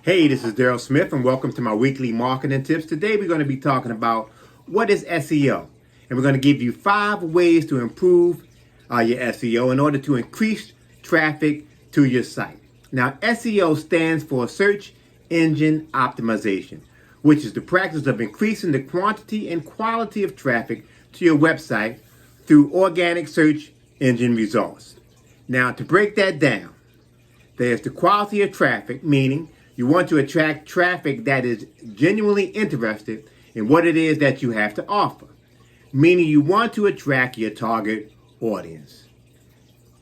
Hey, this is Daryl Smith, and welcome to my weekly marketing tips. Today, we're going to be talking about what is SEO, and we're going to give you 5 ways to improve your SEO in order to increase traffic to your site. Now, SEO stands for Search Engine Optimization, which is the practice of increasing the quantity and quality of traffic to your website through organic search engine results. Now, to break that down, there's the quality of traffic, meaning you want to attract traffic that is genuinely interested in what it is that you have to offer, meaning you want to attract your target audience.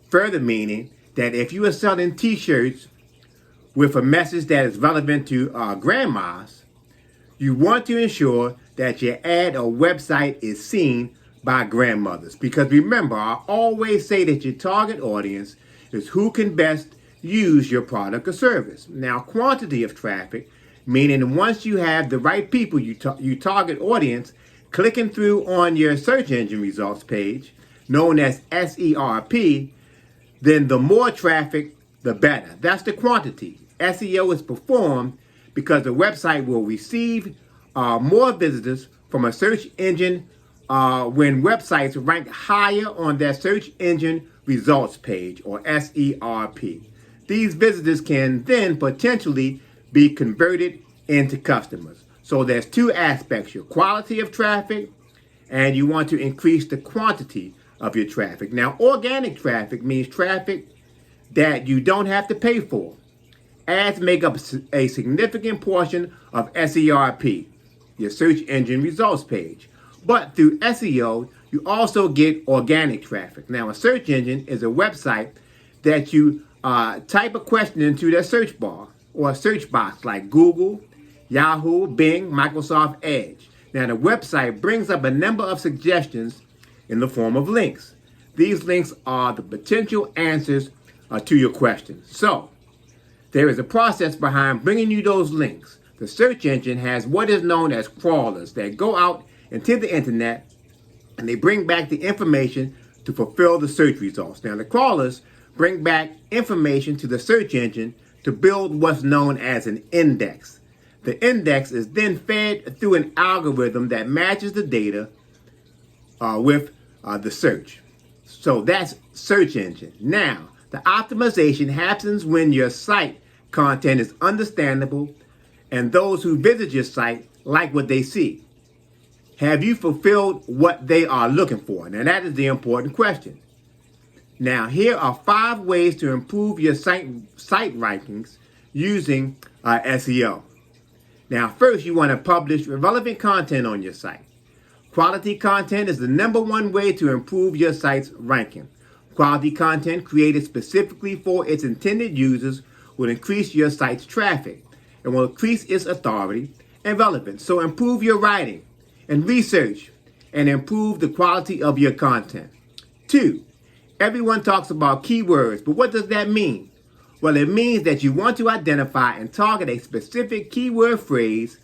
Further meaning that if you are selling t-shirts with a message that is relevant to grandmas, you want to ensure that your ad or website is seen by grandmothers. Because remember, I always say that your target audience is who can best use your product or service. Now, quantity of traffic, meaning once you have the right people, you target audience, clicking through on your search engine results page, known as SERP, then the more traffic, the better. That's the quantity. SEO is performed because the website will receive more visitors from a search engine when websites rank higher on their search engine results page, or SERP. These visitors can then potentially be converted into customers. So there's 2 aspects: your quality of traffic, and you want to increase the quantity of your traffic. Now, organic traffic means traffic that you don't have to pay for. Ads make up a significant portion of SERP, your search engine results page. But through SEO, you also get organic traffic. Now, a search engine is a website that you type a question into their search bar or a search box like Google, Yahoo, Bing, Microsoft Edge. Now, the website brings up a number of suggestions in the form of links. These links are the potential answers to your questions. So, there is a process behind bringing you those links. The search engine has what is known as crawlers that go out into the internet and they bring back the information to fulfill the search results. Now, the crawlers bring back information to the search engine to build what's known as an index. The index is then fed through an algorithm that matches the data with the search. So that's search engine. Now, the optimization happens when your site content is understandable and those who visit your site like what they see. Have you fulfilled what they are looking for? Now, that is the important question. Now, here are 5 ways to improve your site rankings using SEO. Now, first, you want to publish relevant content on your site. Quality content is the #1 way to improve your site's ranking. Quality content created specifically for its intended users will increase your site's traffic and will increase its authority and relevance. So improve your writing and research and improve the quality of your content. 2, everyone talks about keywords, but what does that mean? Well, it means that you want to identify and target a specific keyword phrase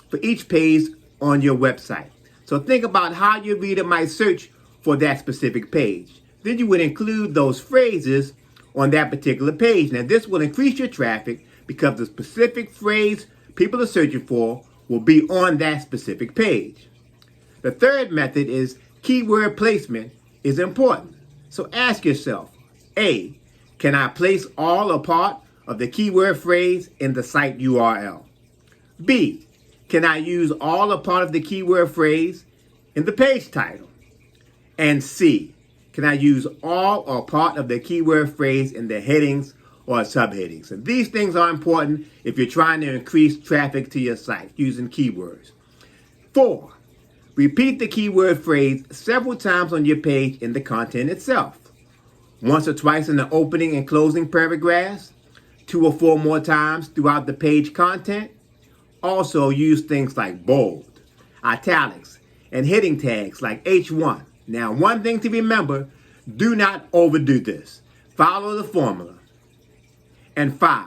for each page on your website. So think about how your reader might search for that specific page. Then you would include those phrases on that particular page. Now, this will increase your traffic because the specific phrase people are searching for will be on that specific page. The third method is keyword placement is important. So ask yourself, A, can I place all or part of the keyword phrase in the site URL? B, can I use all or part of the keyword phrase in the page title? And C, can I use all or part of the keyword phrase in the headings or subheadings? And these things are important if you're trying to increase traffic to your site using keywords. 4, repeat the keyword phrase several times on your page in the content itself. Once or twice in the opening and closing paragraphs, 2 or 4 more times throughout the page content. Also use things like bold, italics, and heading tags like H1. Now, one thing to remember, do not overdo this. Follow the formula. And 5,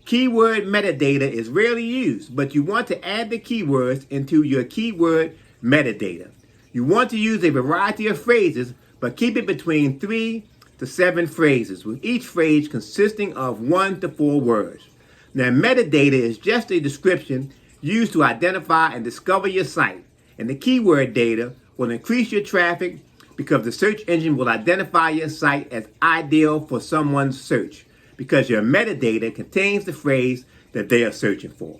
keyword metadata is rarely used, but you want to add the keywords into your keyword metadata. You want to use a variety of phrases, but keep it between 3 to 7 phrases, with each phrase consisting of 1 to 4 words. Now, metadata is just a description used to identify and discover your site. And the keyword data will increase your traffic because the search engine will identify your site as ideal for someone's search because your metadata contains the phrase that they are searching for.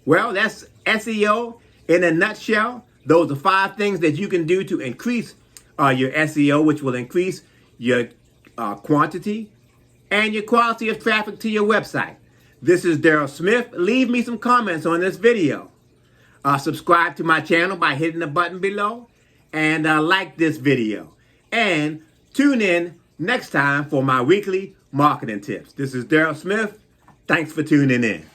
Well, that's SEO in a nutshell. Those are 5 things that you can do to increase your SEO, which will increase your quantity and your quality of traffic to your website. This is Daryl Smith. Leave me some comments on this video. Subscribe to my channel by hitting the button below and like this video. And tune in next time for my weekly marketing tips. This is Daryl Smith. Thanks for tuning in.